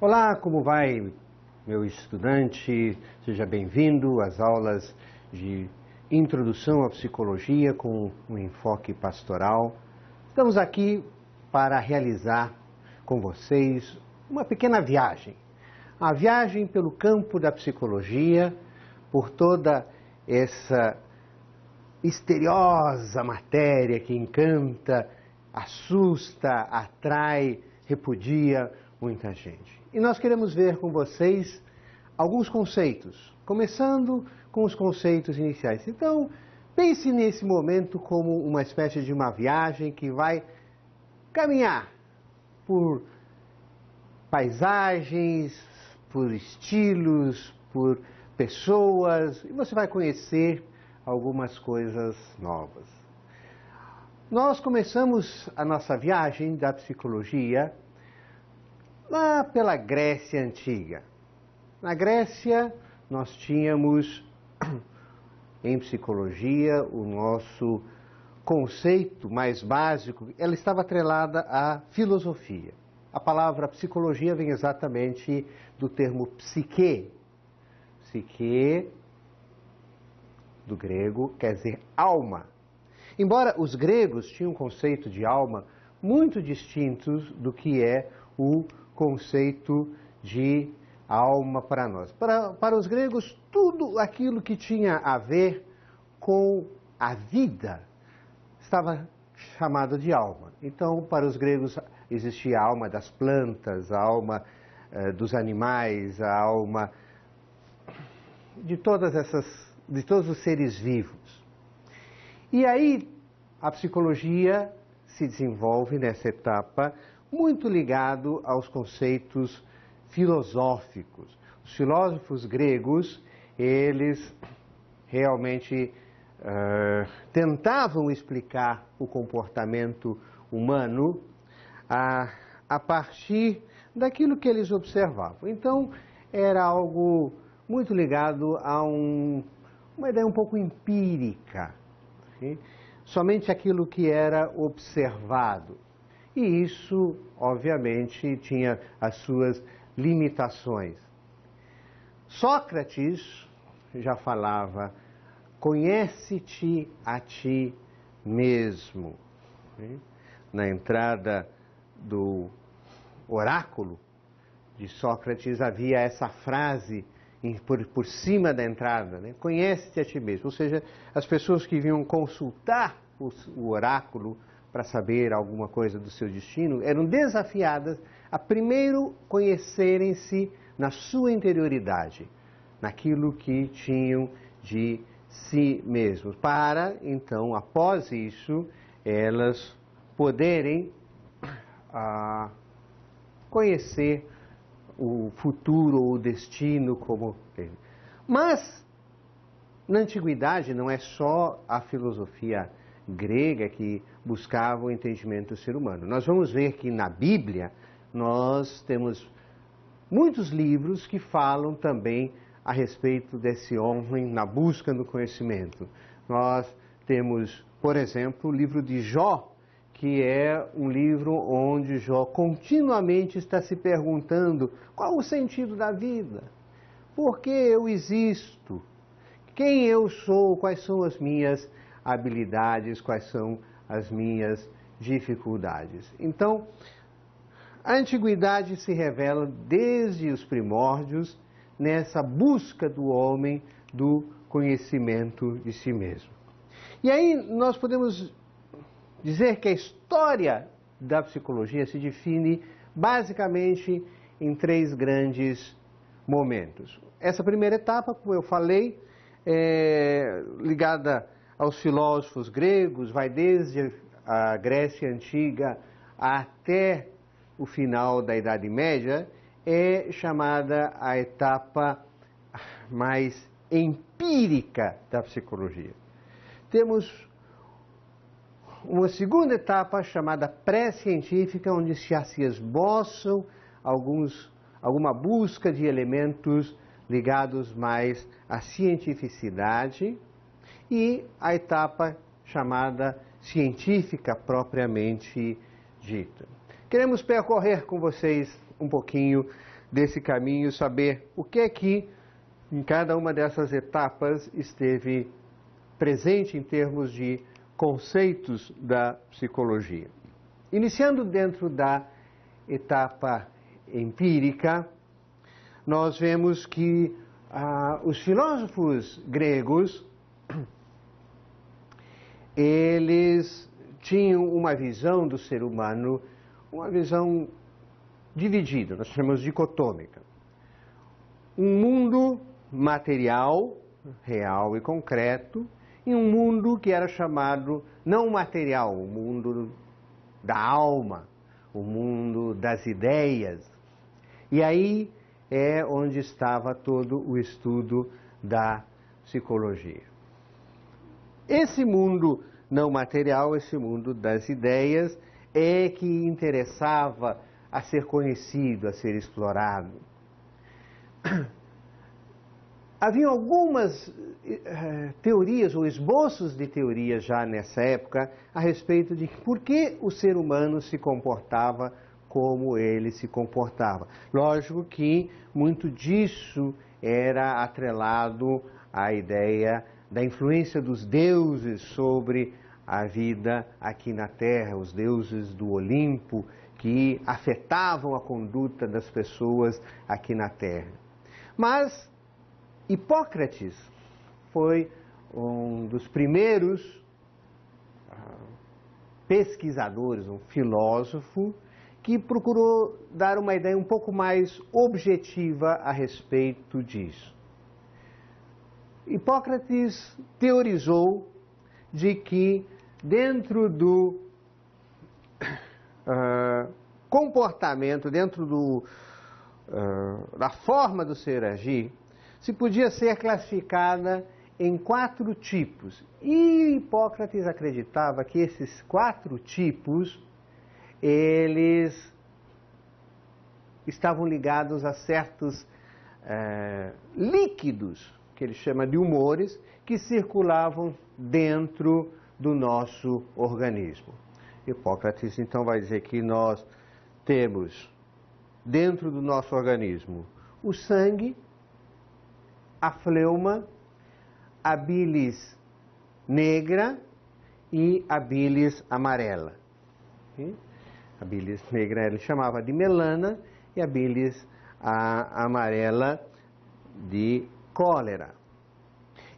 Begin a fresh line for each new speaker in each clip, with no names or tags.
Olá, como vai, meu estudante? Seja bem-vindo às aulas de Introdução à Psicologia com um enfoque pastoral. Estamos aqui para realizar com vocês uma pequena viagem. A viagem pelo campo da psicologia, por toda essa misteriosa matéria que encanta, assusta, atrai, repudia muita gente. E nós queremos ver com vocês alguns conceitos, começando com os conceitos iniciais. Então, pense nesse momento como uma espécie de uma viagem que vai caminhar por paisagens, por estilos, por pessoas, e você vai conhecer algumas coisas novas. Nós começamos a nossa viagem da psicologia lá pela Grécia Antiga. Na Grécia, nós tínhamos, em psicologia, o nosso conceito mais básico, ela estava atrelada à filosofia. A palavra psicologia vem exatamente do termo psique. Psique, do grego, quer dizer alma. Embora os gregos tinham um conceito de alma muito distintos do que é o conceito de alma para nós. Para os gregos, tudo aquilo que tinha a ver com a vida estava chamado de alma. Então, para os gregos, existia a alma das plantas, a alma dos animais, a alma de todos os seres vivos. E aí, a psicologia se desenvolve nessa etapa muito ligado aos conceitos filosóficos. Os filósofos gregos, eles realmente tentavam explicar o comportamento humano a partir daquilo que eles observavam. Então, era algo muito ligado a uma ideia um pouco empírica, sim? Somente aquilo que era observado. E isso, obviamente, tinha as suas limitações. Sócrates já falava, conhece-te a ti mesmo. Na entrada do oráculo de Sócrates havia essa frase por cima da entrada, né? Conhece-te a ti mesmo. Ou seja, as pessoas que vinham consultar o oráculo para saber alguma coisa do seu destino, eram desafiadas a primeiro conhecerem-se na sua interioridade, naquilo que tinham de si mesmos, para, então, após isso, elas poderem conhecer o futuro ou o destino como ele. Mas, na antiguidade, não é só a filosofia grega que buscava o entendimento do ser humano. Nós vamos ver que na Bíblia nós temos muitos livros que falam também a respeito desse homem na busca do conhecimento. Nós temos, por exemplo, o livro de Jó, que é um livro onde Jó continuamente está se perguntando qual o sentido da vida, por que eu existo, quem eu sou, quais são as minhas habilidades, quais são as minhas dificuldades. Então, a antiguidade se revela desde os primórdios nessa busca do homem do conhecimento de si mesmo. E aí nós podemos dizer que a história da psicologia se define basicamente em três grandes momentos. Essa primeira etapa, como eu falei, é ligada aos filósofos gregos, vai desde a Grécia Antiga até o final da Idade Média, é chamada a etapa mais empírica da psicologia. Temos uma segunda etapa chamada pré-científica, onde já se esboçam alguma busca de elementos ligados mais à cientificidade, e a etapa chamada científica propriamente dita. Queremos percorrer com vocês um pouquinho desse caminho, saber o que é que em cada uma dessas etapas esteve presente em termos de conceitos da psicologia. Iniciando dentro da etapa empírica, nós vemos que os filósofos gregos, eles tinham uma visão do ser humano, uma visão dividida, nós chamamos de dicotômica. Um mundo material, real e concreto, e um mundo que era chamado não material, o mundo da alma, o mundo das ideias. E aí é onde estava todo o estudo da psicologia. Esse mundo não material, esse mundo das ideias, é que interessava a ser conhecido, a ser explorado. Havia algumas teorias ou esboços de teorias já nessa época a respeito de por que o ser humano se comportava como ele se comportava. Lógico que muito disso era atrelado à ideia da influência dos deuses sobre a vida aqui na Terra, os deuses do Olimpo que afetavam a conduta das pessoas aqui na Terra. Mas Hipócrates foi um dos primeiros pesquisadores, um filósofo, que procurou dar uma ideia um pouco mais objetiva a respeito disso. Hipócrates teorizou de que dentro do comportamento, dentro da forma do ser agir, se podia ser classificada em 4 tipos. E Hipócrates acreditava que esses 4 tipos, eles estavam ligados a certos líquidos, que ele chama de humores, que circulavam dentro do nosso organismo. Hipócrates então vai dizer que nós temos dentro do nosso organismo o sangue, a fleuma, a bilis negra e a bilis amarela. A bilis negra ele chamava de melana e a bilis amarela de cólera.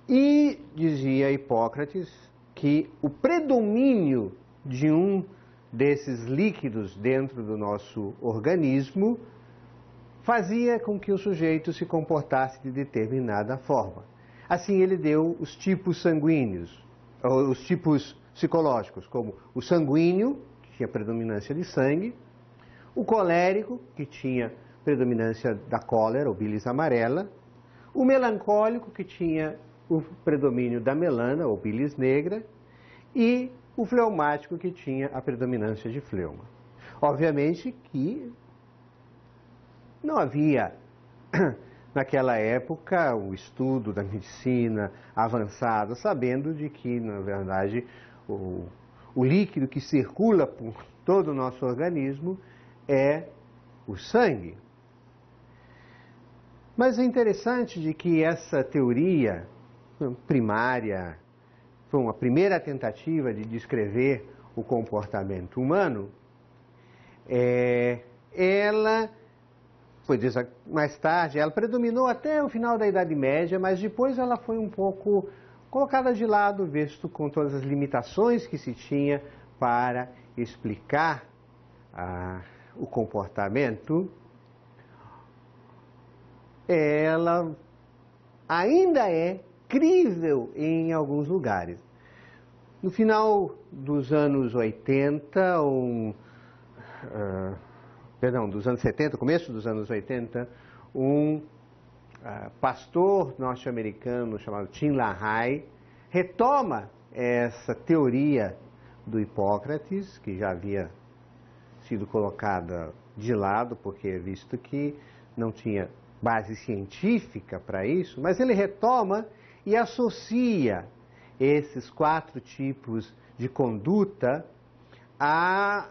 E dizia Hipócrates que o predomínio de um desses líquidos dentro do nosso organismo fazia com que o sujeito se comportasse de determinada forma. Assim ele deu os tipos sanguíneos, ou os tipos psicológicos, como o sanguíneo, que tinha predominância de sangue, o colérico, que tinha predominância da cólera, ou bilis amarela, o melancólico, que tinha o predomínio da melana, ou bilis negra, e o fleumático, que tinha a predominância de fleuma. Obviamente que não havia, naquela época, o estudo da medicina avançado, sabendo de que, na verdade, o líquido que circula por todo o nosso organismo é o sangue. Mas é interessante de que essa teoria primária, foi uma primeira tentativa de descrever o comportamento humano, ela foi mais tarde, ela predominou até o final da Idade Média, mas depois ela foi um pouco colocada de lado, visto com todas as limitações que se tinha para explicar o comportamento. Ela ainda é crível em alguns lugares. No final dos anos 80, dos anos 70, começo dos anos 80, um pastor norte-americano chamado Tim LaHaye retoma essa teoria do Hipócrates, que já havia sido colocada de lado, porque visto que não tinha base científica para isso, mas ele retoma e associa esses 4 tipos de conduta a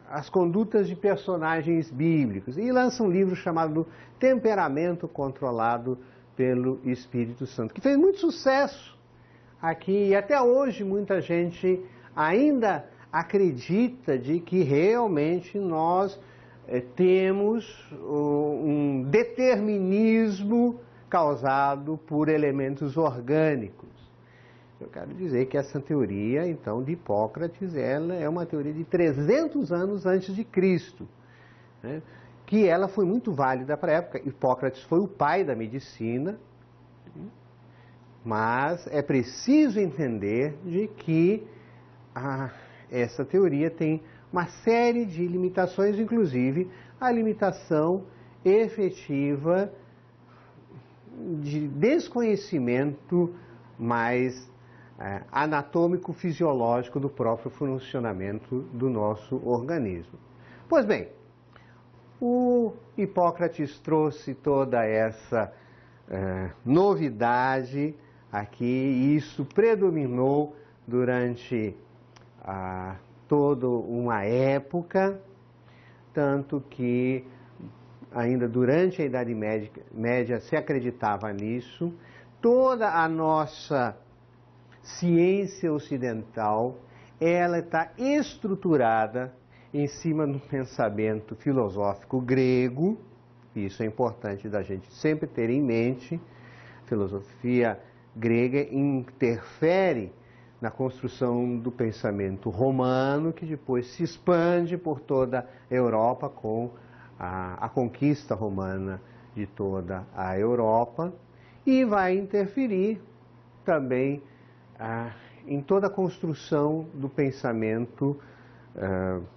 as condutas de personagens bíblicos e lança um livro chamado Temperamento Controlado pelo Espírito Santo, que fez muito sucesso aqui e até hoje muita gente ainda acredita de que realmente nós temos um determinismo causado por elementos orgânicos. Eu quero dizer que essa teoria, então, de Hipócrates, ela é uma teoria de 300 anos antes de Cristo, né? Que ela foi muito válida para a época. Hipócrates foi o pai da medicina, mas é preciso entender de que essa teoria tem uma série de limitações, inclusive a limitação efetiva de desconhecimento mais anatômico-fisiológico do próprio funcionamento do nosso organismo. Pois bem, o Hipócrates trouxe toda essa novidade aqui, e isso predominou durante toda uma época, tanto que ainda durante a Idade Média se acreditava nisso. Toda a nossa ciência ocidental, ela está estruturada em cima do pensamento filosófico grego. Isso é importante da gente sempre ter em mente. A filosofia grega interfere na construção do pensamento romano, que depois se expande por toda a Europa com a conquista romana de toda a Europa, e vai interferir também em toda a construção do pensamento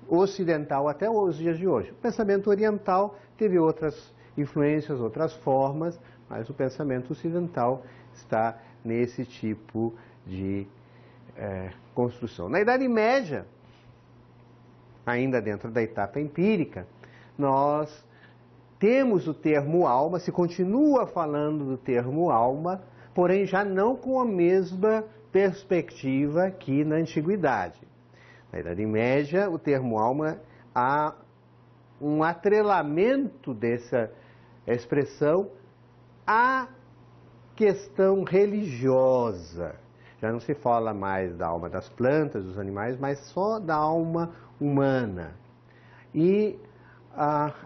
ocidental até os dias de hoje. O pensamento oriental teve outras influências, outras formas, mas o pensamento ocidental está nesse tipo de construção. Na Idade Média, ainda dentro da etapa empírica, nós temos o termo alma, se continua falando do termo alma, porém já não com a mesma perspectiva que na Antiguidade. Na Idade Média, o termo alma, há um atrelamento dessa expressão à questão religiosa. Já não se fala mais da alma das plantas, dos animais, mas só da alma humana. E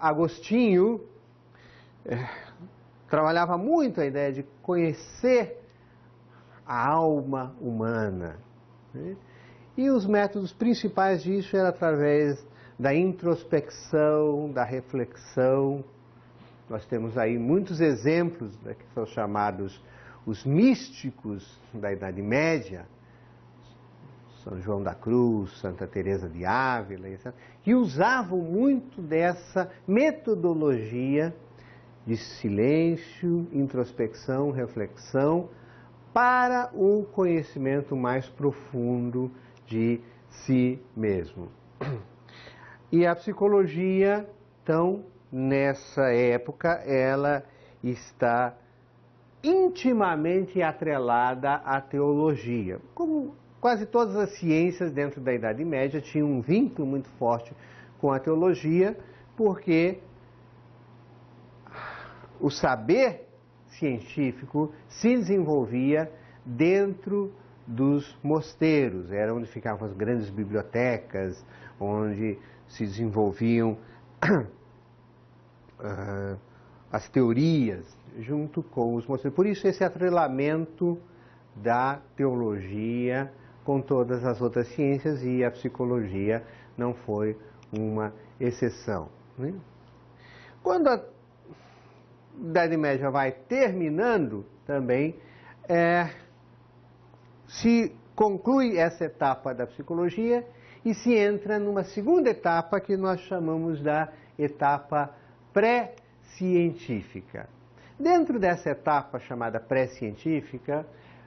Agostinho trabalhava muito a ideia de conhecer a alma humana, né? E os métodos principais disso eram através da introspecção, da reflexão. Nós temos aí muitos exemplos, né, que são chamados os místicos da Idade Média, São João da Cruz, Santa Teresa de Ávila, etc., que usavam muito dessa metodologia de silêncio, introspecção, reflexão, para o conhecimento mais profundo de si mesmo. E a psicologia, então, nessa época, ela está intimamente atrelada à teologia. Como quase todas as ciências dentro da Idade Média tinham um vínculo muito forte com a teologia, porque o saber científico se desenvolvia dentro dos mosteiros, era onde ficavam as grandes bibliotecas, onde se desenvolviam as teorias junto com os mosteiros. Por isso esse atrelamento da teologia com todas as outras ciências, e a psicologia não foi uma exceção, né? Quando a Idade Média vai terminando, também se conclui essa etapa da psicologia e se entra numa segunda etapa que nós chamamos da etapa pré-científica. Dentro dessa etapa chamada pré-científica,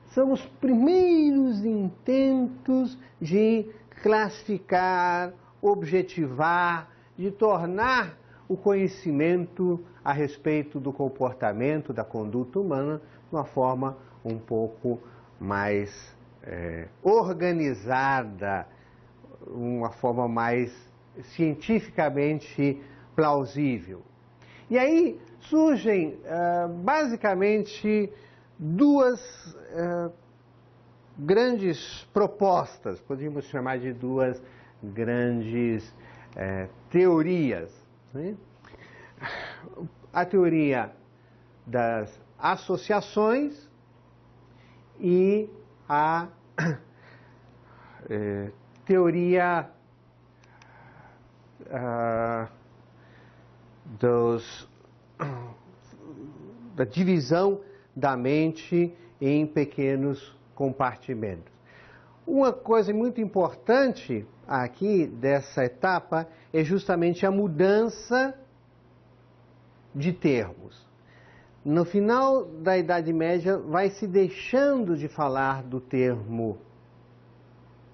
são os primeiros intentos de classificar, objetivar, de tornar o conhecimento a respeito do comportamento, da conduta humana, de uma forma um pouco mais organizada, uma forma mais cientificamente plausível. E aí surgem basicamente duas grandes propostas, podemos chamar de duas grandes teorias, né? A teoria das associações e a teoria da divisão da mente em pequenos compartimentos. Uma coisa muito importante aqui dessa etapa é justamente a mudança de termos. No final da Idade Média, vai se deixando de falar do termo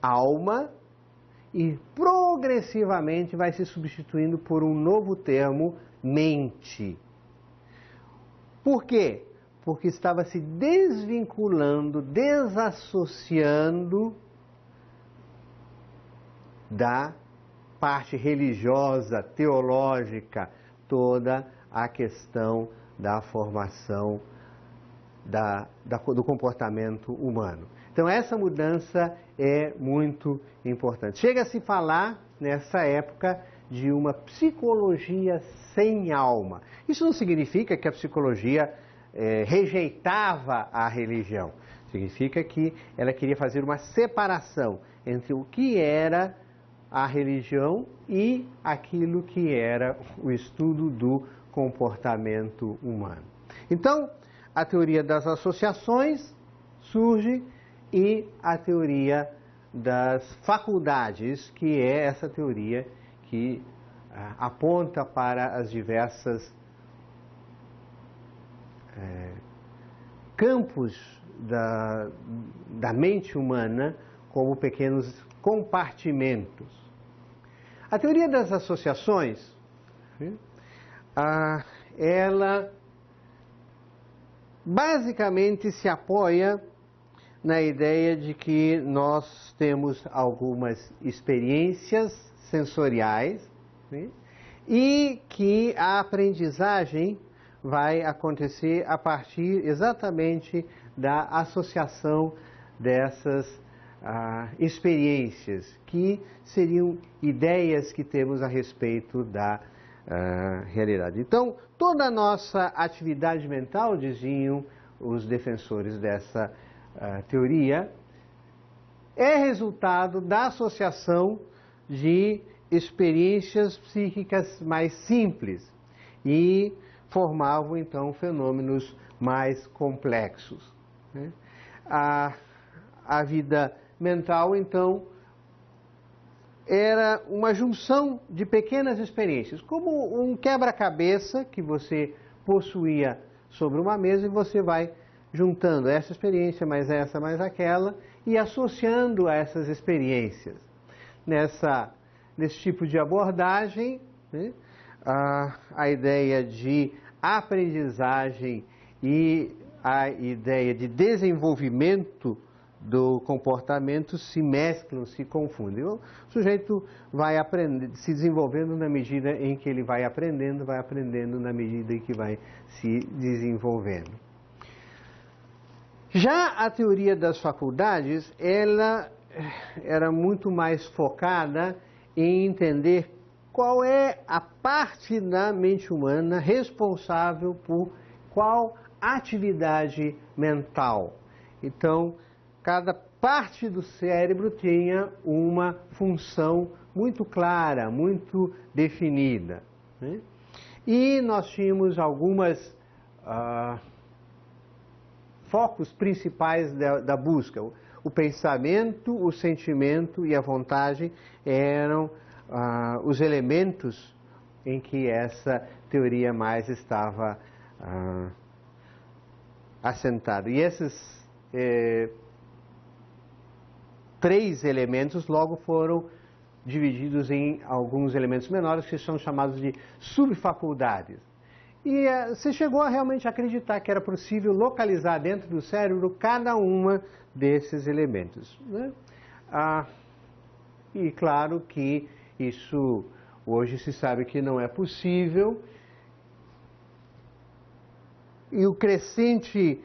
alma e progressivamente vai se substituindo por um novo termo, mente. Por quê? Porque estava se desvinculando, desassociando da parte religiosa, teológica, toda a questão da formação do comportamento humano. Então essa mudança é muito importante. Chega a se falar, nessa época, de uma psicologia sem alma. Isso não significa que a psicologia rejeitava a religião. Significa que ela queria fazer uma separação entre o que era a religião e aquilo que era o estudo do comportamento humano. Então, a teoria das associações surge e a teoria das faculdades, que é essa teoria que aponta para as diversas campos da mente humana como pequenos compartimentos. A teoria das associações, ela basicamente se apoia na ideia de que nós temos algumas experiências sensoriais, né, e que a aprendizagem vai acontecer a partir exatamente da associação dessas experiências, que seriam ideias que temos a respeito da realidade. Então, toda a nossa atividade mental, diziam os defensores dessa teoria, é resultado da associação de experiências psíquicas mais simples e formavam então fenômenos mais complexos, né? A vida mental então era uma junção de pequenas experiências, como um quebra-cabeça que você possuía sobre uma mesa e você vai juntando essa experiência, mais essa, mais aquela, e associando a essas experiências. Nesse tipo de abordagem, né, a ideia de aprendizagem e a ideia de desenvolvimento do comportamento se mesclam, se confundem. O sujeito vai se desenvolvendo na medida em que ele vai aprendendo na medida em que vai se desenvolvendo. Já a teoria das faculdades, ela era muito mais focada em entender qual é a parte da mente humana responsável por qual atividade mental. Então, cada parte do cérebro tinha uma função muito clara, muito definida, né? E nós tínhamos algumas focos principais da busca. O pensamento, o sentimento e a vontade eram os elementos em que essa teoria mais estava assentada. E esses três elementos logo foram divididos em alguns elementos menores que são chamados de subfaculdades. E você chegou a realmente acreditar que era possível localizar dentro do cérebro cada uma desses elementos, né? E claro que Isso hoje se sabe que não é possível. E o crescente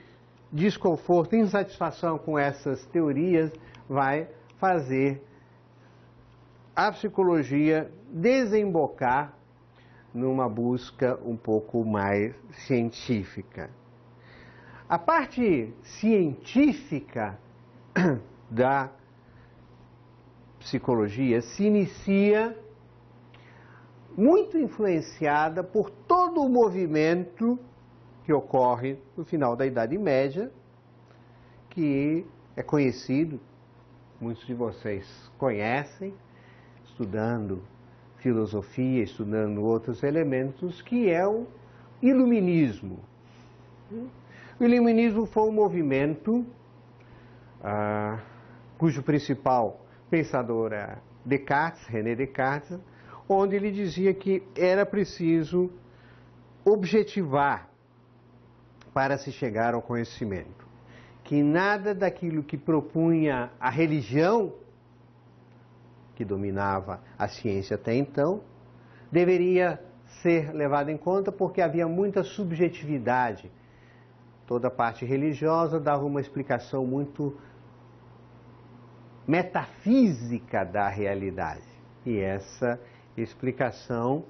desconforto, insatisfação com essas teorias vai fazer a psicologia desembocar numa busca um pouco mais científica. A parte científica da psicologia se inicia muito influenciada por todo o movimento que ocorre no final da Idade Média, que é conhecido, muitos de vocês conhecem, estudando filosofia, estudando outros elementos, que é o Iluminismo. O Iluminismo foi um movimento cujo principal pensador é Descartes, René Descartes, onde ele dizia que era preciso objetivar para se chegar ao conhecimento, que nada daquilo que propunha a religião, que dominava a ciência até então, deveria ser levado em conta porque havia muita subjetividade. Toda a parte religiosa dava uma explicação muito metafísica da realidade. E essa explicação,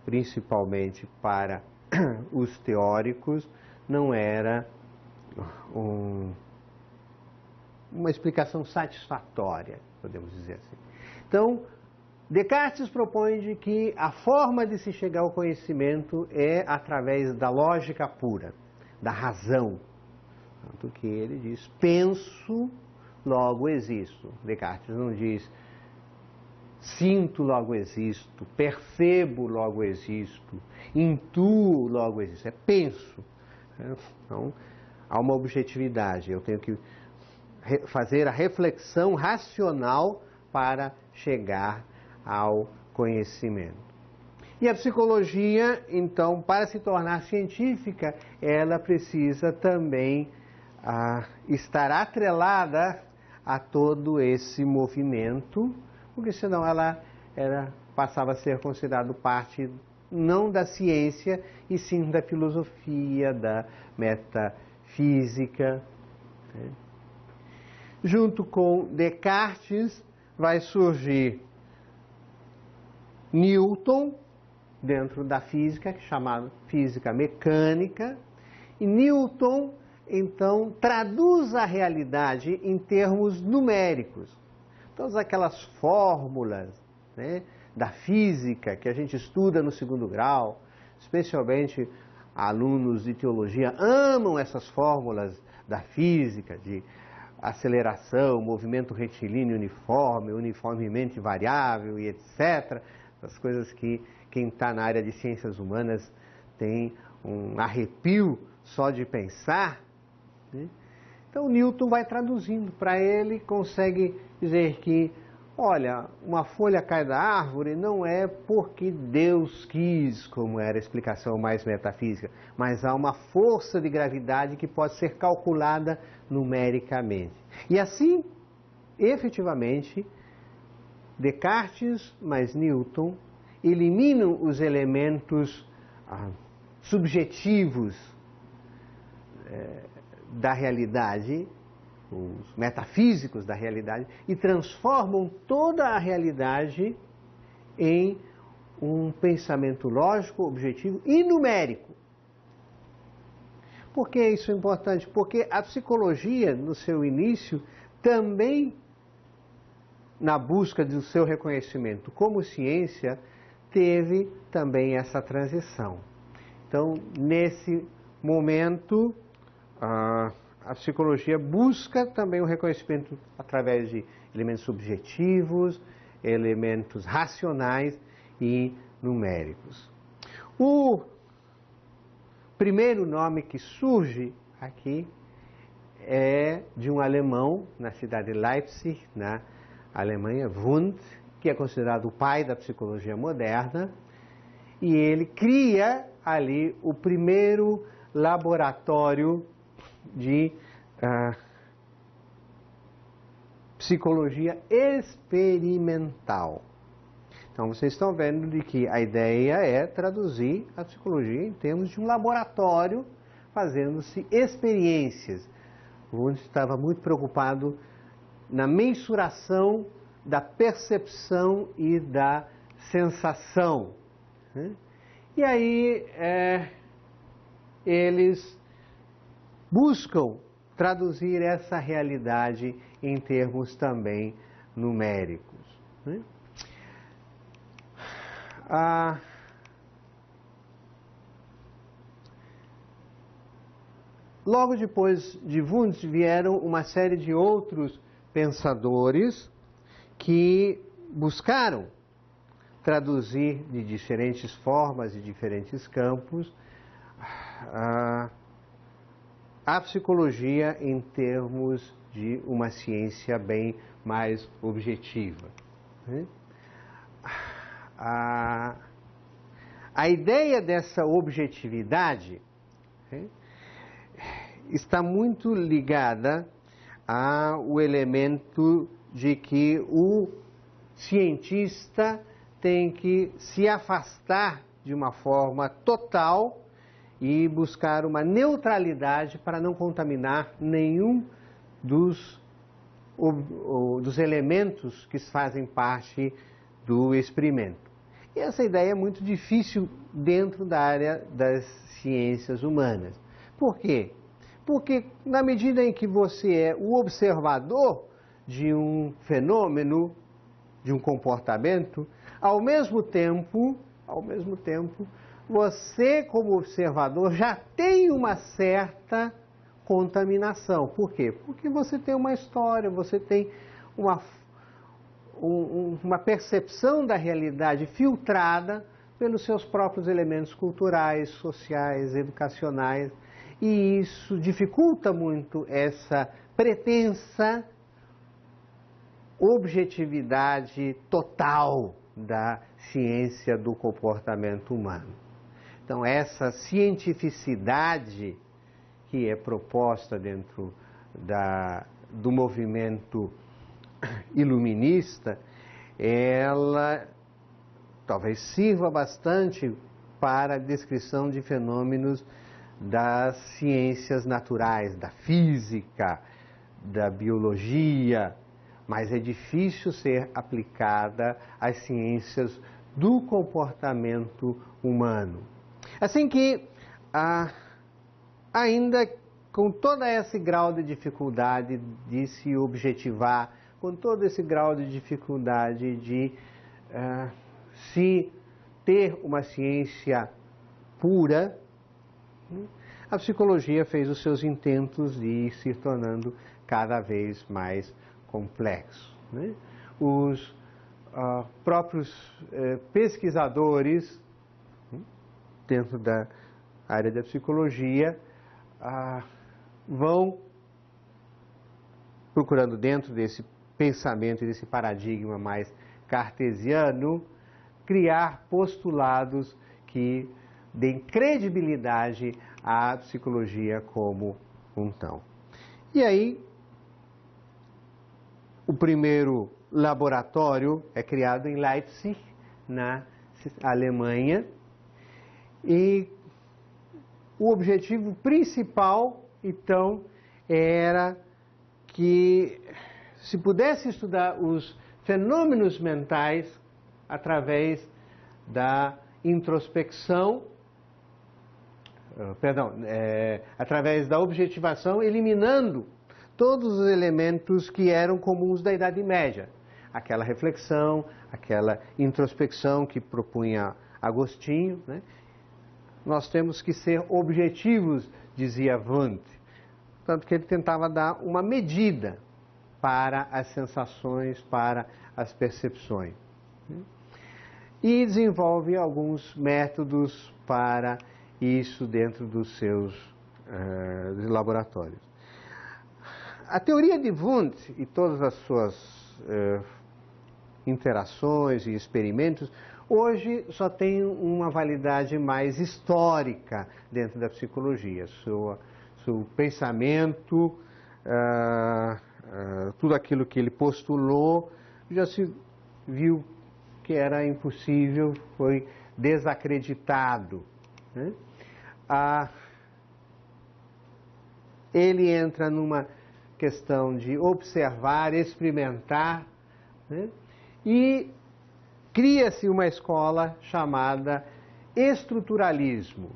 principalmente para os teóricos, não era uma explicação satisfatória, podemos dizer assim. Então, Descartes propõe de que a forma de se chegar ao conhecimento é através da lógica pura, da razão. Tanto que ele diz, penso, logo existo. Descartes não diz, sinto, logo existo, percebo, logo existo, intuo, logo existo. É penso. Então, há uma objetividade. Eu tenho que fazer a reflexão racional para chegar ao conhecimento. E a psicologia, então, para se tornar científica, ela precisa também estar atrelada a todo esse movimento, porque senão ela passava a ser considerada parte não da ciência, e sim da filosofia, da metafísica. Junto com Descartes vai surgir Newton, dentro da física, que é chamada física mecânica, e Newton, então, traduz a realidade em termos numéricos. Todas aquelas fórmulas, né, da física que a gente estuda no segundo grau, especialmente alunos de teologia amam essas fórmulas da física, de aceleração, movimento retilíneo uniforme, uniformemente variável e etc. As coisas que quem está na área de ciências humanas tem um arrepio só de pensar, né? Então Newton vai traduzindo para ele, consegue dizer que, olha, uma folha cai da árvore não é porque Deus quis, como era a explicação mais metafísica, mas há uma força de gravidade que pode ser calculada numericamente. E assim, efetivamente, Descartes mais Newton eliminam os elementos subjetivos da realidade, os metafísicos da realidade, e transformam toda a realidade em um pensamento lógico, objetivo e numérico. Por que isso é importante? Porque a psicologia, no seu início, também, na busca do seu reconhecimento como ciência, teve também essa transição. Então, nesse momento, a psicologia busca também o reconhecimento através de elementos subjetivos, elementos racionais e numéricos. O primeiro nome que surge aqui é de um alemão na cidade de Leipzig, na Alemanha, Wundt, que é considerado o pai da psicologia moderna, e ele cria ali o primeiro laboratório de psicologia experimental. Então, vocês estão vendo de que a ideia é traduzir a psicologia em termos de um laboratório, fazendo-se experiências. Wundt estava muito preocupado na mensuração da percepção e da sensação, né? E aí eles buscam traduzir essa realidade em termos também numéricos, né? Logo depois de Wundt vieram uma série de outros pensadores que buscaram traduzir de diferentes formas, de diferentes campos, a psicologia em termos de uma ciência bem mais objetiva, né? A ideia dessa objetividade, né, está muito ligada ao elemento de que o cientista tem que se afastar de uma forma total e buscar uma neutralidade para não contaminar nenhum dos elementos que fazem parte do experimento. E essa ideia é muito difícil dentro da área das ciências humanas. Por quê? Porque na medida em que você é o observador de um fenômeno, de um comportamento, ao mesmo tempo, você como observador já tem uma certa contaminação. Por quê? Porque você tem uma história, você tem uma percepção da realidade filtrada pelos seus próprios elementos culturais, sociais, educacionais, e isso dificulta muito essa pretensa objetividade total da ciência do comportamento humano. Então, essa cientificidade que é proposta dentro do movimento iluminista, ela talvez sirva bastante para a descrição de fenômenos das ciências naturais, da física, da biologia, mas é difícil ser aplicada às ciências do comportamento humano. Assim que, ainda com todo esse grau de dificuldade de se objetivar, com todo esse grau de dificuldade de se ter uma ciência pura, a psicologia fez os seus intentos de ir se tornando cada vez mais complexo, né? Os próprios pesquisadores dentro da área da psicologia vão procurando, dentro desse pensamento e desse paradigma mais cartesiano, criar postulados que deem credibilidade à psicologia como um todo. E aí, o primeiro laboratório é criado em Leipzig, na Alemanha, e o objetivo principal, então, era que se pudesse estudar os fenômenos mentais através da introspecção, através da objetivação, eliminando todos os elementos que eram comuns da Idade Média. Aquela reflexão, aquela introspecção que propunha Agostinho, né? Nós temos que ser objetivos, dizia Wundt. Tanto que ele tentava dar uma medida para as sensações, para as percepções. E desenvolve alguns métodos para isso dentro dos seus laboratórios. A teoria de Wundt e todas as suas interações e experimentos hoje só tem uma validade mais histórica dentro da psicologia. Seu pensamento tudo aquilo que ele postulou já se viu que era impossível, foi desacreditado, né? Ele entra numa questão de observar, experimentar, né? E cria-se uma escola chamada estruturalismo,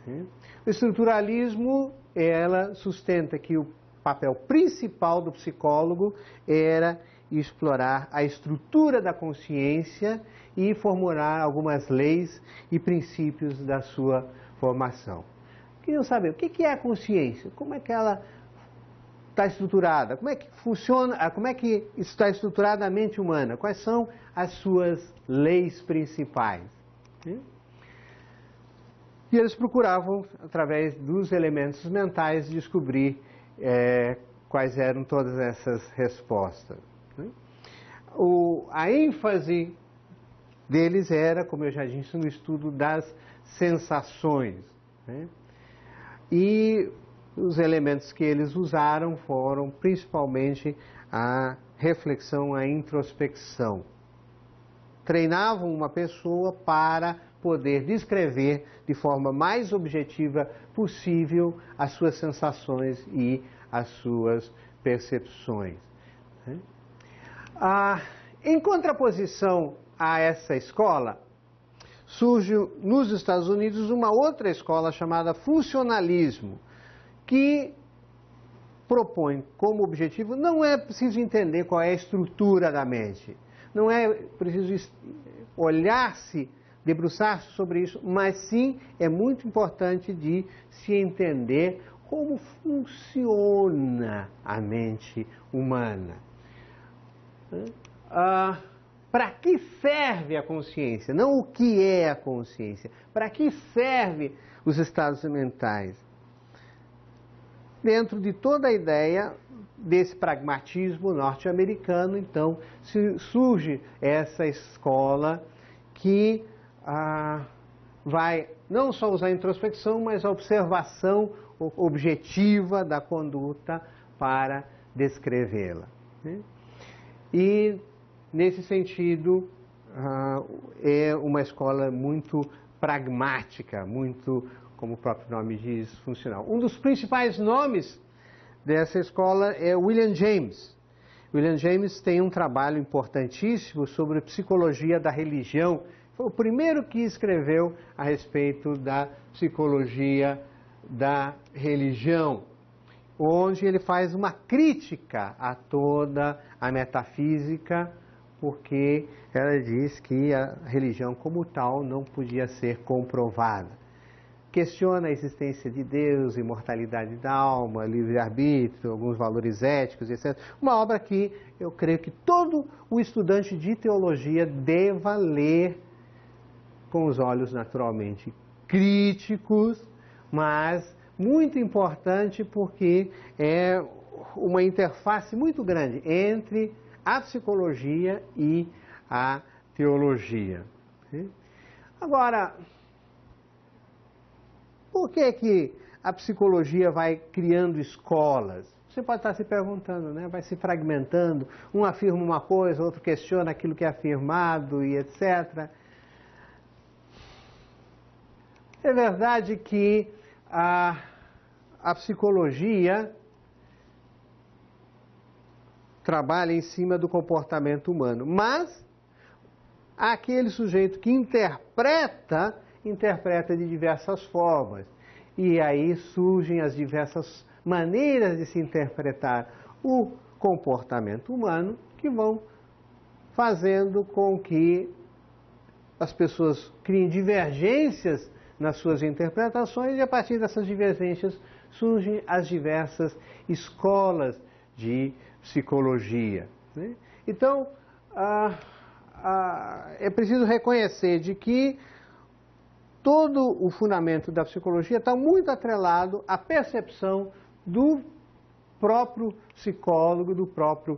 né? O estruturalismo, ela sustenta que o papel principal do psicólogo era explorar a estrutura da consciência e formular algumas leis e princípios da sua formação. Queriam saber o que é a consciência, como é que ela está estruturada, como é que funciona, como é que está estruturada a mente humana, quais são as suas leis principais, né? E eles procuravam, através dos elementos mentais, descobrir quais eram todas essas respostas, né? A ênfase deles era, como eu já disse, no estudo das sensações, né? E os elementos que eles usaram foram principalmente a reflexão, a introspecção. Treinavam uma pessoa para poder descrever de forma mais objetiva possível as suas sensações e as suas percepções, né? Em contraposição a essa escola, surge nos Estados Unidos uma outra escola chamada funcionalismo, que propõe como objetivo, não é preciso entender qual é a estrutura da mente, não é preciso olhar-se, debruçar-se sobre isso, mas sim é muito importante de se entender como funciona a mente humana. Para que serve a consciência? Não o que é a consciência. Para que serve os estados mentais? Dentro de toda a ideia desse pragmatismo norte-americano, então, surge essa escola que vai não só usar a introspecção, mas a observação objetiva da conduta para descrevê-la, né? E, nesse sentido, é uma escola muito pragmática, muito, como o próprio nome diz, funcional. Um dos principais nomes dessa escola é William James. William James tem um trabalho importantíssimo sobre psicologia da religião. Foi o primeiro que escreveu a respeito da psicologia da religião, onde ele faz uma crítica a toda a metafísica, porque ela diz que a religião como tal não podia ser comprovada. Questiona a existência de Deus, imortalidade da alma, livre-arbítrio, alguns valores éticos, etc. Uma obra que eu creio que todo o estudante de teologia deva ler com os olhos naturalmente críticos, mas muito importante porque é uma interface muito grande entre a psicologia e a teologia. Agora, por que a psicologia vai criando escolas? Você pode estar se perguntando, né? Vai se fragmentando, um afirma uma coisa, outro questiona aquilo que é afirmado e etc. É verdade que a psicologia trabalha em cima do comportamento humano, mas aquele sujeito que interpreta de diversas formas. E aí surgem as diversas maneiras de se interpretar o comportamento humano que vão fazendo com que as pessoas criem divergências nas suas interpretações e a partir dessas divergências surgem as diversas escolas de psicologia, né? Então, é preciso reconhecer de que todo o fundamento da psicologia está muito atrelado à percepção do próprio psicólogo, do próprio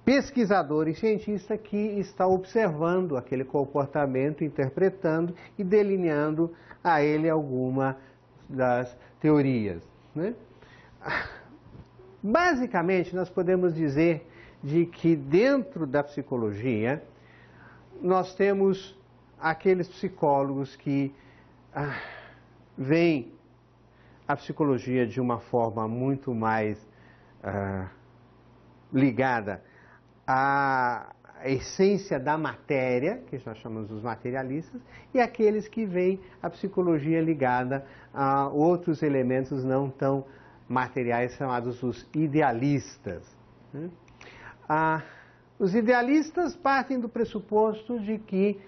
pesquisador e cientista que está observando aquele comportamento, interpretando e delineando a ele alguma das teorias, né? Basicamente, nós podemos dizer de que dentro da psicologia, nós temos aqueles psicólogos que veem a psicologia de uma forma muito mais ligada à essência da matéria, que nós chamamos os materialistas, e aqueles que veem a psicologia ligada a outros elementos não tão materiais, chamados os idealistas. Os idealistas partem do pressuposto de que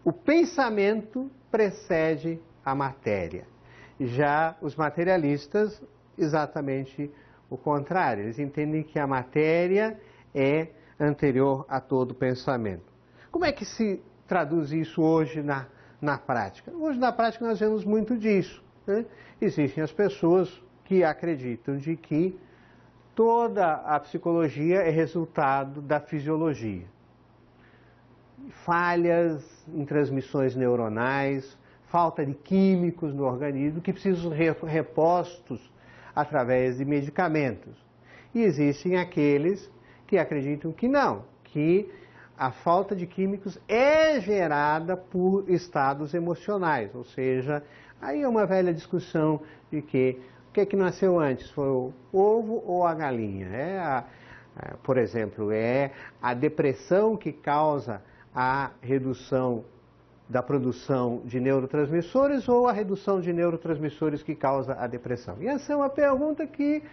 o pensamento precede a matéria. Já os materialistas, exatamente o contrário. Eles entendem que a matéria é anterior a todo pensamento. Como é que se traduz isso hoje na prática? Hoje, na prática, nós vemos muito disso, né? Existem as pessoas que acreditam de que toda a psicologia é resultado da fisiologia. Falhas em transmissões neuronais, falta de químicos no organismo que precisam ser repostos através de medicamentos. E existem aqueles que acreditam que não, que a falta de químicos é gerada por estados emocionais, ou seja, aí é uma velha discussão de que o que é que nasceu antes, foi o ovo ou a galinha? Por exemplo, é a depressão que causa a redução da produção de neurotransmissores ou a redução de neurotransmissores que causa a depressão? E essa é uma pergunta que,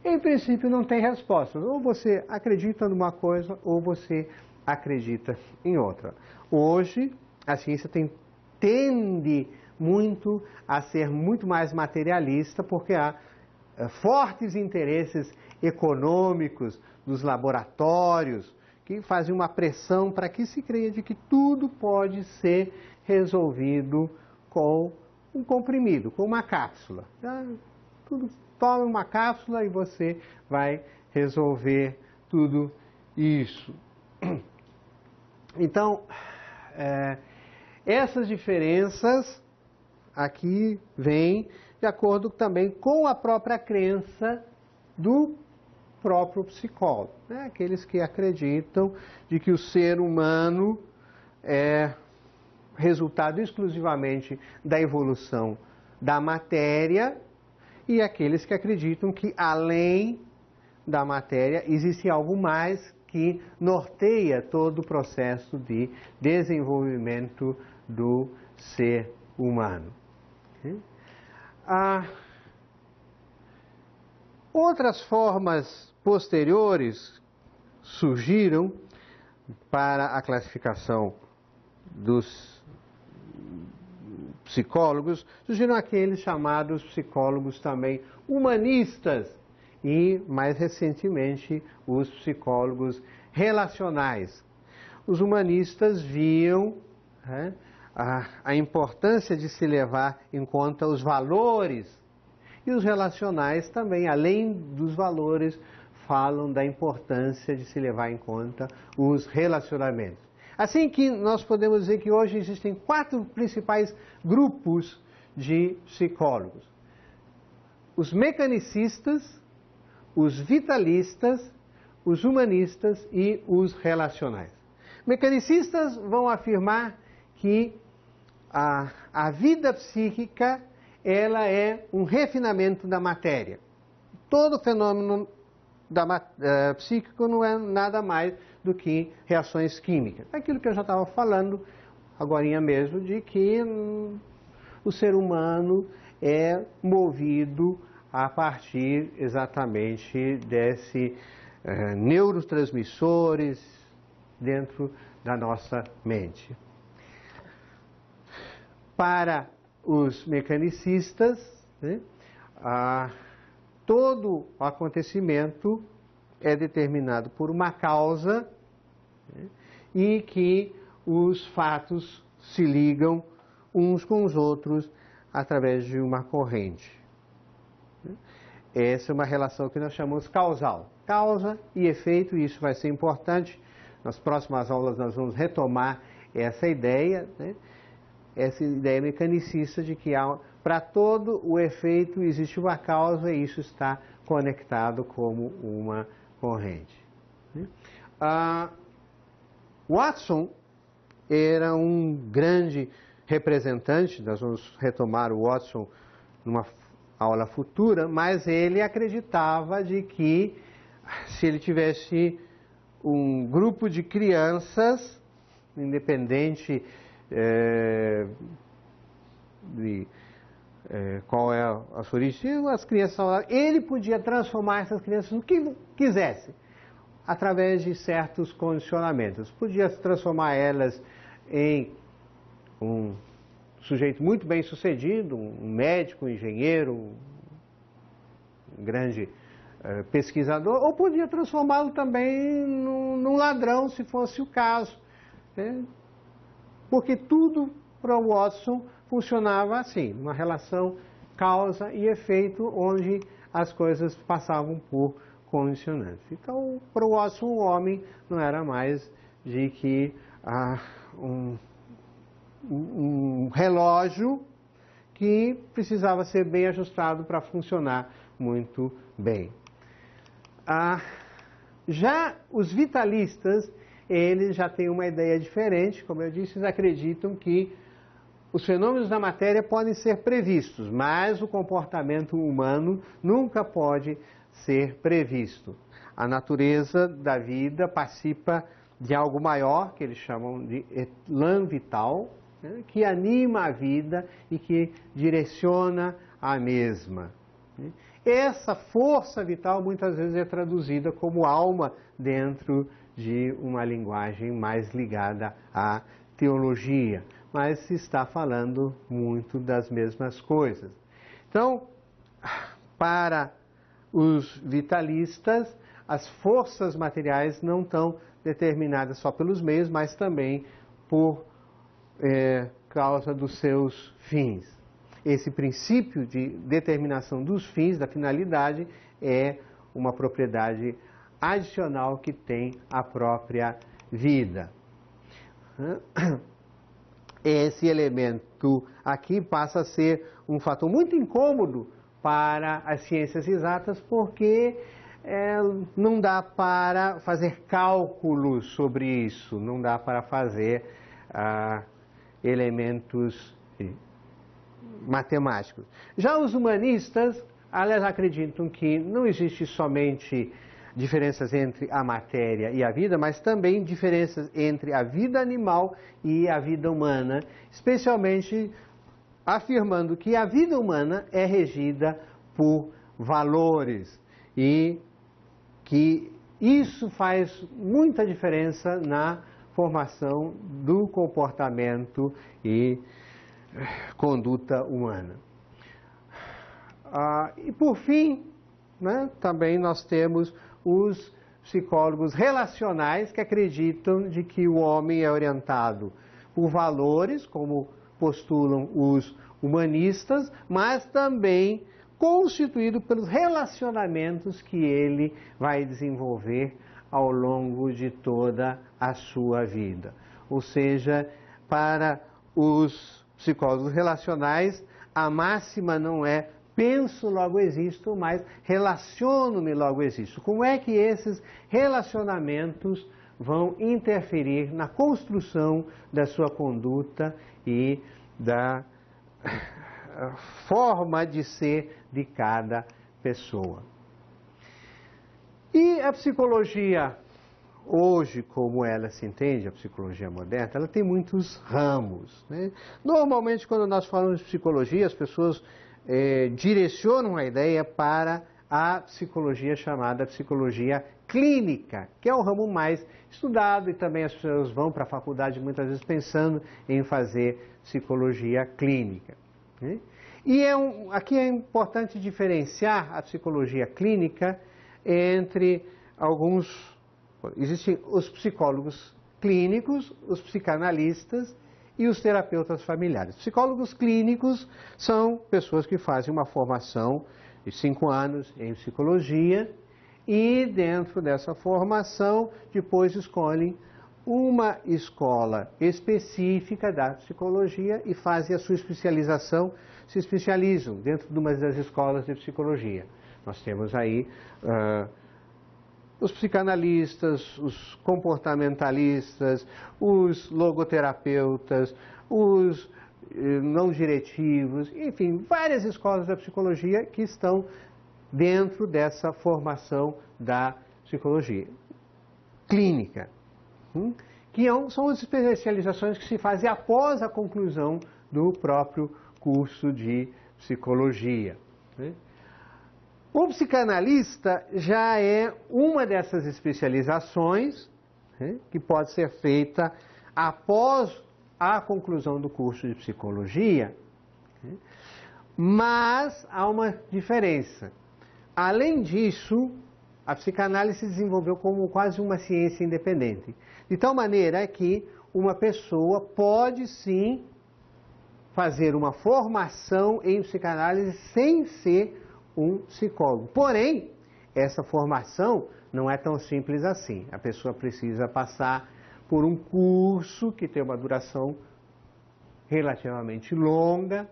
em princípio, não tem resposta. Ou você acredita numa coisa ou você acredita em outra. Hoje, a ciência tende muito a ser muito mais materialista, porque há fortes interesses econômicos dos laboratórios que fazem uma pressão para que se creia de que tudo pode ser resolvido com um comprimido, com uma cápsula. Tudo, toma uma cápsula e você vai resolver tudo isso. Então, essas diferenças aqui vêm de acordo também com a própria crença do próprio psicólogo, né? Aqueles que acreditam de que o ser humano é resultado exclusivamente da evolução da matéria, e aqueles que acreditam que além da matéria existe algo mais que norteia todo o processo de desenvolvimento do ser humano. Outras formas posteriores surgiram para a classificação dos psicólogos, surgiram aqueles chamados psicólogos também humanistas e, mais recentemente, os psicólogos relacionais. Os humanistas viam a importância de se levar em conta os valores, e os relacionais também, além dos valores, falam da importância de se levar em conta os relacionamentos. Assim que nós podemos dizer que hoje existem 4 principais grupos de psicólogos: os mecanicistas, os vitalistas, os humanistas e os relacionais. Mecanicistas vão afirmar que a vida psíquica ela é um refinamento da matéria. Todo fenômeno psíquico não é nada mais do que reações químicas. Aquilo que eu já estava falando agorinha mesmo, de que o ser humano é movido a partir exatamente desse neurotransmissores dentro da nossa mente. Para os mecanicistas, né, todo o acontecimento é determinado por uma causa, né, e que os fatos se ligam uns com os outros através de uma corrente. Essa é uma relação que nós chamamos causal. Causa e efeito, e isso vai ser importante. Nas próximas aulas nós vamos retomar essa ideia, né? essa ideia mecanicista de que para todo o efeito existe uma causa e isso está conectado como uma corrente. Watson era um grande representante, nós vamos retomar o Watson numa aula futura, mas ele acreditava de que se ele tivesse um grupo de crianças, independente de qual é a sua origem, as crianças saudáveis, ele podia transformar essas crianças no que quisesse, através de certos condicionamentos. Podia transformar elas em um sujeito muito bem sucedido, um médico, um engenheiro, um grande pesquisador, ou podia transformá-lo também num ladrão, se fosse o caso. Porque tudo para o Watson funcionava assim, uma relação causa e efeito, onde as coisas passavam por condicionantes. Então, para o Watson, o homem não era mais de que um relógio que precisava ser bem ajustado para funcionar muito bem. Já os vitalistas, eles já têm uma ideia diferente. Como eu disse, eles acreditam que os fenômenos da matéria podem ser previstos, mas o comportamento humano nunca pode ser previsto. A natureza da vida participa de algo maior, que eles chamam de elan vital, né, que anima a vida e que direciona a mesma. Essa força vital muitas vezes é traduzida como alma dentro de uma linguagem mais ligada à teologia, mas se está falando muito das mesmas coisas. Então, para os vitalistas, as forças materiais não estão determinadas só pelos meios, mas também por causa dos seus fins. Esse princípio de determinação dos fins, da finalidade, é uma propriedade adicional que tem a própria vida. Esse elemento aqui passa a ser um fator muito incômodo para as ciências exatas, porque não dá para fazer cálculos sobre isso, não dá para fazer elementos matemáticos. Já os humanistas, elas acreditam que não existe somente diferenças entre a matéria e a vida, mas também diferenças entre a vida animal e a vida humana, especialmente afirmando que a vida humana é regida por valores e que isso faz muita diferença na formação do comportamento e conduta humana. E por fim, né, também nós temos os psicólogos relacionais que acreditam de que o homem é orientado por valores, como postulam os humanistas, mas também constituído pelos relacionamentos que ele vai desenvolver ao longo de toda a sua vida. Ou seja, para os psicólogos relacionais, a máxima não é penso, logo existo, mas relaciono-me, logo existo. Como é que esses relacionamentos vão interferir na construção da sua conduta e da forma de ser de cada pessoa? E a psicologia hoje, como ela se entende, a psicologia moderna, ela tem muitos ramos, né? Normalmente, quando nós falamos de psicologia, as pessoas direcionam a ideia para a psicologia chamada psicologia clínica, que é o ramo mais estudado, e também as pessoas vão para a faculdade muitas vezes pensando em fazer psicologia clínica, né? E aqui é importante diferenciar a psicologia clínica entre alguns. Existem os psicólogos clínicos, os psicanalistas e os terapeutas familiares. Psicólogos clínicos são pessoas que fazem uma formação de 5 anos em psicologia e, dentro dessa formação, depois escolhem uma escola específica da psicologia e fazem a sua especialização, se especializam dentro de uma das escolas de psicologia. Nós temos aí os psicanalistas, os comportamentalistas, os logoterapeutas, os não diretivos, enfim, várias escolas da psicologia que estão dentro dessa formação da psicologia clínica, que são as especializações que se fazem após a conclusão do próprio curso de psicologia. O psicanalista já é uma dessas especializações, que pode ser feita após a conclusão do curso de psicologia, mas há uma diferença. Além disso, a psicanálise se desenvolveu como quase uma ciência independente, de tal maneira que uma pessoa pode sim fazer uma formação em psicanálise sem ser um psicólogo. Porém, essa formação não é tão simples assim. A pessoa precisa passar por um curso que tem uma duração relativamente longa,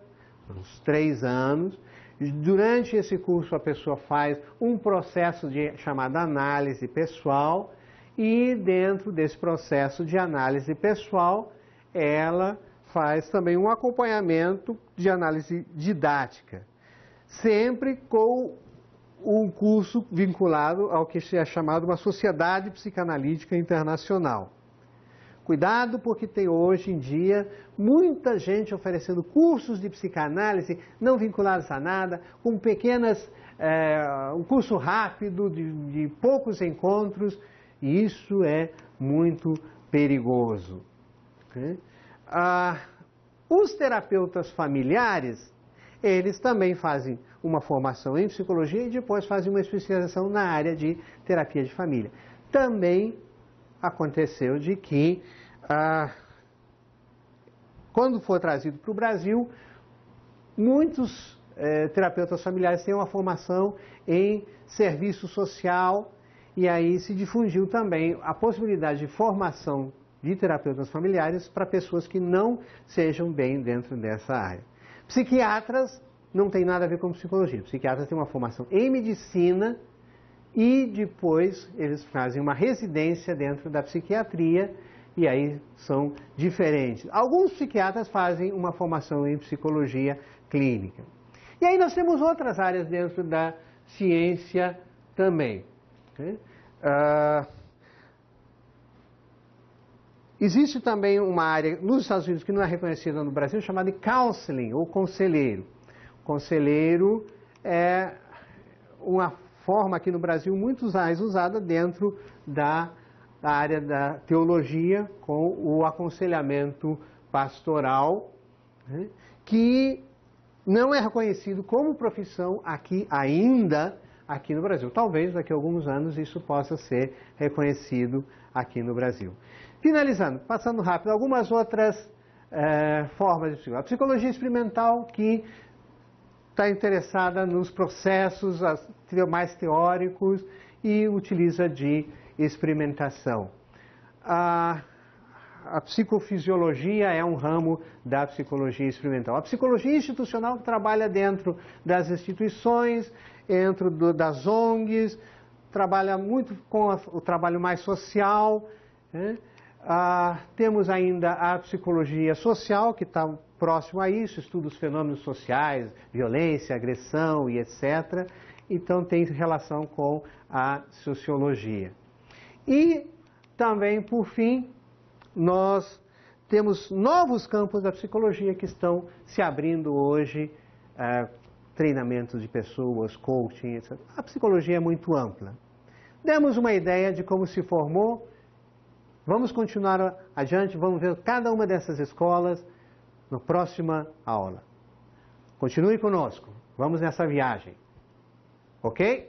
uns 3 anos. Durante esse curso, a pessoa faz um processo chamado análise pessoal e dentro desse processo de análise pessoal, ela faz também um acompanhamento de análise didática, sempre com um curso vinculado ao que é chamado uma Sociedade Psicanalítica Internacional. Cuidado, porque tem hoje em dia muita gente oferecendo cursos de psicanálise não vinculados a nada, com um curso rápido, de poucos encontros, e isso é muito perigoso. Os terapeutas familiares, eles também fazem uma formação em psicologia e depois fazem uma especialização na área de terapia de família. Também aconteceu de que, quando for trazido para o Brasil, muitos terapeutas familiares têm uma formação em serviço social e aí se difundiu também a possibilidade de formação de terapeutas familiares para pessoas que não sejam bem dentro dessa área. Psiquiatras não tem nada a ver com psicologia. Psiquiatras têm uma formação em medicina e depois eles fazem uma residência dentro da psiquiatria e aí são diferentes. Alguns psiquiatras fazem uma formação em psicologia clínica. E aí nós temos outras áreas dentro da ciência também. Existe também uma área nos Estados Unidos que não é reconhecida no Brasil, chamada de counseling, ou conselheiro. Conselheiro é uma forma aqui no Brasil muito mais usada dentro da área da teologia, com o aconselhamento pastoral, que não é reconhecido como profissão ainda aqui no Brasil. Talvez daqui a alguns anos isso possa ser reconhecido aqui no Brasil. Finalizando, passando rápido, algumas outras formas de psicologia. A psicologia experimental, que está interessada nos processos mais teóricos e utiliza de experimentação. A psicofisiologia é um ramo da psicologia experimental. A psicologia institucional trabalha dentro das instituições, dentro das ONGs, trabalha muito com o trabalho mais social. Temos ainda a psicologia social, que está próximo a isso, estuda os fenômenos sociais, violência, agressão e etc. Então tem relação com a sociologia. E também, por fim, nós temos novos campos da psicologia que estão se abrindo hoje, treinamentos de pessoas, coaching, etc. A psicologia é muito ampla. Demos uma ideia de como se formou. Vamos continuar adiante, vamos ver cada uma dessas escolas na próxima aula. Continue conosco, vamos nessa viagem. Ok?